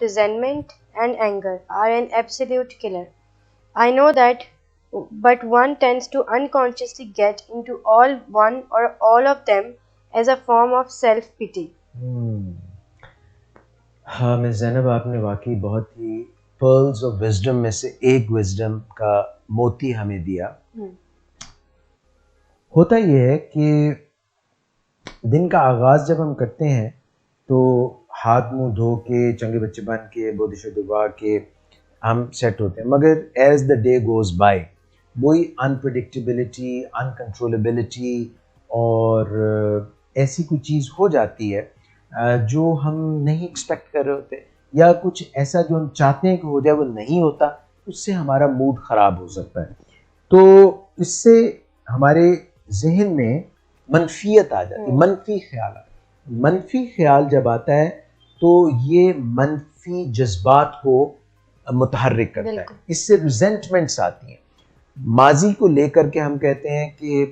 resentment, and anger are an absolute killer. I know that, but one tends to unconsciously get into one or all of them as a form of self-pity. ہاں مس زینب، آپ نے واقعی بہت ہی pearls of wisdom میں سے ایک wisdom کا موتی ہمیں دیا. ہوتا یہ ہے کہ دن کا آغاز جب ہم کرتے ہیں تو ہاتھ منہ دھو کے چنگے بچے بن کے بودی شودھ دعا کے ہم سیٹ ہوتے ہیں، مگر as the day goes by وہی انپریڈکٹیبلٹی، انکنٹرولبلٹی اور ایسی کوئی چیز ہو جاتی ہے جو ہم نہیں ایکسپیکٹ کر رہے ہوتے، یا کچھ ایسا جو ہم چاہتے ہیں کہ ہو جائے وہ نہیں ہوتا، اس سے ہمارا موڈ خراب ہو سکتا ہے. تو اس سے ہمارے ذہن میں منفیت آ جاتی ہے، منفی خیالات. منفی خیال جب آتا ہے تو یہ منفی جذبات کو متحرک کرتا ہے. اس سے ریزنٹمنٹس آتی ہیں. ماضی کو لے کر کے ہم کہتے ہیں کہ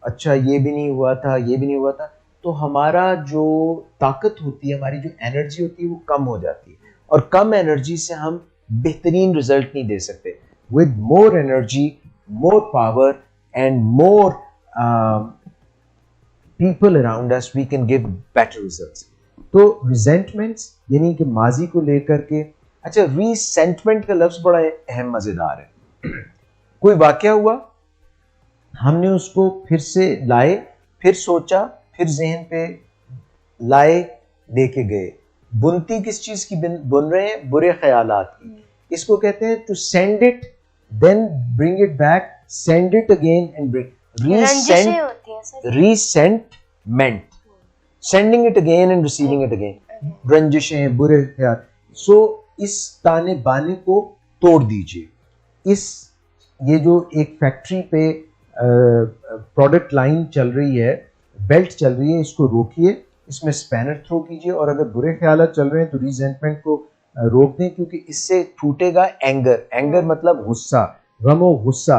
اچھا یہ بھی نہیں ہوا تھا، یہ بھی نہیں ہوا تھا، تو ہمارا جو طاقت ہوتی ہے، ہماری جو انرجی ہوتی ہے وہ کم ہو جاتی ہے، اور کم انرجی سے ہم بہترین رزلٹ نہیں دے سکتے. With more energy, more power and more people around us we can give better results. تو ریزنٹمنٹس یعنی کہ ماضی کو لے کر کے، اچھا ریسینٹمنٹ کا لفظ بڑا اہم مزیدار ہے. کوئی واقعہ ہوا، ہم نے اس کو پھر سے لائے، پھر سوچا، پھر ذہن پہ لائے، لے کے گئے. بنتی کس چیز کی بن رہے ہیں؟ برے خیالات کی. اس کو کہتے ہیں to send it then bring it back, send it again and bring. Resentment, sending it again and receiving it again. رنجشیں، برے خیال. سو اس تانے بانے کو توڑ دیجیے. یہ جو ایک فیکٹری پہ پروڈکٹ لائن چل رہی ہے، بیلٹ چل رہی ہے، اس کو روکیے، اس میں اسپینر تھرو کیجیے، اور اگر برے خیالات چل رہے ہیں تو ریزنٹمنٹ کو روک دیں، کیونکہ اس سے پھوٹے گا اینگر. اینگر مطلب غصہ، غم و غصہ.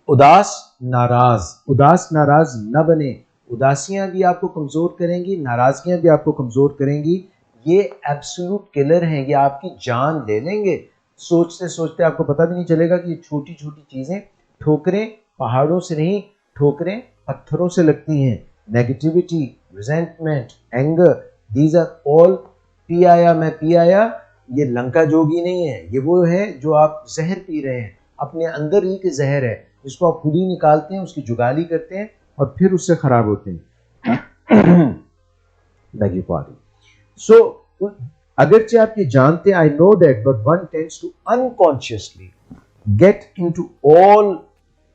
اداس ناراض نہ بنے. اداسیاں بھی آپ کو کمزور کریں گی، ناراضگیاں بھی آپ کو کمزور کریں گی. یہ ایبسولوٹ کلر ہیں، یہ آپ کی جان لے لیں گے. سوچتے سوچتے آپ کو پتہ بھی نہیں چلے گا کہ یہ چھوٹی چھوٹی چیزیں، ٹھوکریں پہاڑوں سے نہیں، ٹھوکریں پتھروں سے لگتی ہیں. Negativity, resentment, anger, these are all پی آیا میں پی آیا. یہ لنکا جوگی نہیں ہے، یہ وہ ہے جو آپ زہر پی رہے ہیں، اپنے اندر ہی کے زہر ہے، جس کو آپ خود ہی نکالتے ہیں، اس کی جگالی کرتے ہیں اور پھر اس سے خراب ہوتے ہیں. سو اگرچہ آپ یہ جانتے ہیں، I know that, but one tends to unconsciously get into all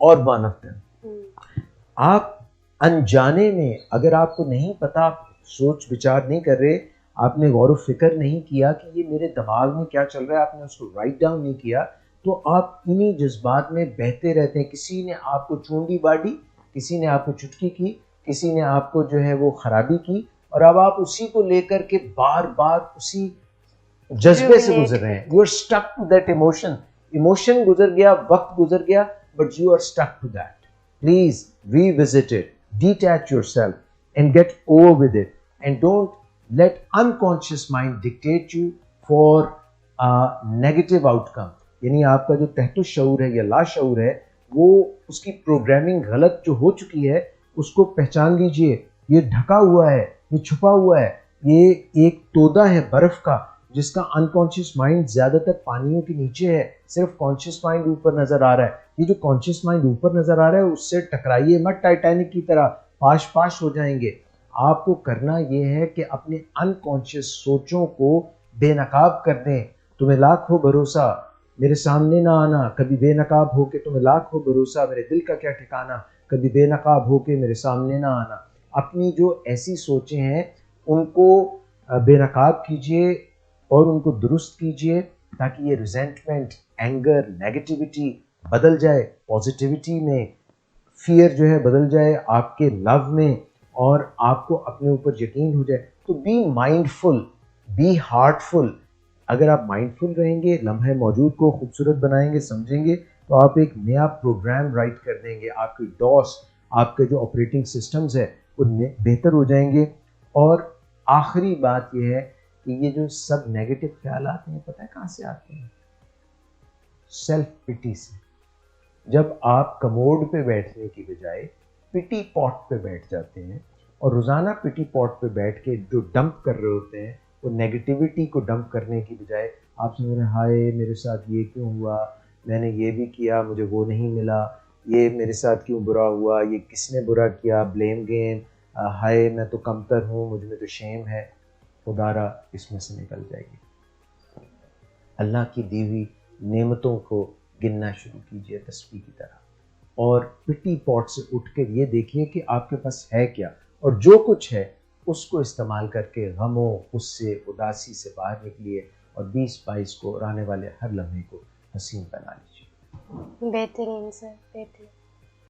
or one of them. آپ انجانے میں، اگر آپ کو نہیں پتا، آپ سوچ بچار نہیں کر رہے، آپ نے غور و فکر نہیں کیا کہ یہ میرے دماغ میں کیا چل رہا ہے، آپ نے اس کو رائٹ ڈاؤن نہیں کیا، تو آپ انہی جذبات میں بہتے رہتے ہیں. کسی نے آپ کو چونڈی باڑی، کسی نے آپ کو چٹکی کی، کسی نے آپ کو جو ہے وہ خرابی کی، اور اب آپ اسی کو لے کر کے بار بار اسی جذبے سے گزر رہے ہیں. You are stuck to that emotion. Emotion گزر گیا، وقت گزر گیا، but you are stuck to that. Please revisit it, detach yourself and get over with it, and don't let unconscious mind dictate you for negative outcome. یعنی آپ کا جو تحت الشعور ہے یا لا شعور ہے، وہ اس کی پروگرامنگ غلط جو ہو چکی ہے، اس کو پہچان لیجئے. یہ ڈھکا ہوا ہے، یہ چھپا ہوا ہے، یہ ایک تودا ہے برف کا، جس کا انکانشیس مائنڈ زیادہ تر پانیوں کے نیچے ہے، صرف کانشیس مائنڈ اوپر نظر آ رہا ہے. یہ جو کانشیس مائنڈ اوپر نظر آ رہا ہے، اس سے ٹکرائیے مت ٹائٹینک کی طرح، پاش ہو جائیں گے. آپ کو کرنا یہ ہے کہ اپنے انکانشیس سوچوں کو بے نقاب کر دیں. تمہیں لاکھ ہو بھروسہ میرے سامنے نہ آنا، کبھی بے نقاب ہو کے تمہیں لاکھ ہو بھروسہ میرے دل کا کیا ٹھکانا، کبھی بے نقاب ہو کے میرے سامنے نہ آنا. اپنی جو ایسی سوچیں ہیں ان کو بے نقاب کیجئے اور ان کو درست کیجئے، تاکہ یہ ریزنٹمنٹ، اینگر، نیگیٹیوٹی بدل جائے پازیٹیوٹی میں، فیئر جو ہے بدل جائے آپ کے لو میں، اور آپ کو اپنے اوپر یقین ہو جائے. تو be mindful, be heartful. اگر آپ مائنڈ فل رہیں گے، لمحے موجود کو خوبصورت بنائیں گے، سمجھیں گے، تو آپ ایک نیا پروگرام رائٹ کر دیں گے. آپ کی ڈوس، آپ کے جو آپریٹنگ سسٹمز ہے وہ بہتر ہو جائیں گے. اور آخری بات یہ ہے کہ یہ جو سب نیگیٹو خیالات ہیں پتہ ہے کہاں سے آتے ہیں؟ سیلف پٹی سے. جب آپ کموڈ پہ بیٹھنے کی بجائے پٹی پاٹ پہ بیٹھ جاتے ہیں اور روزانہ پٹی پاٹ پہ بیٹھ کے جو ڈمپ کر رہے ہوتے ہیں وہ نیگیٹیوٹی کو ڈمپ کرنے کی بجائے آپ سمجھ رہے ہیں ہائے میرے ساتھ یہ کیوں ہوا، میں نے یہ بھی کیا مجھے وہ نہیں ملا، یہ میرے ساتھ کیوں برا ہوا، یہ کس نے برا کیا، بلیم گیم، ہائے میں تو کمتر ہوں، مجھ میں تو شیم ہے. خدا را اس میں سے نکل جائے گی. اللہ کی دی ہوئی نعمتوں کو گننا شروع کیجئے تسبیح کی طرح، اور پٹی پاٹ سے اٹھ کے یہ دیکھیے کہ آپ کے پاس ہے کیا، اور جو کچھ ہے اس کو استعمال کر کے غموں، غصے، اداسی سے باہر نکلیے اور 2022 کو اور آنے والے ہر لمحے کو حسین بنا لیجیے. بہترین سر، بہترین.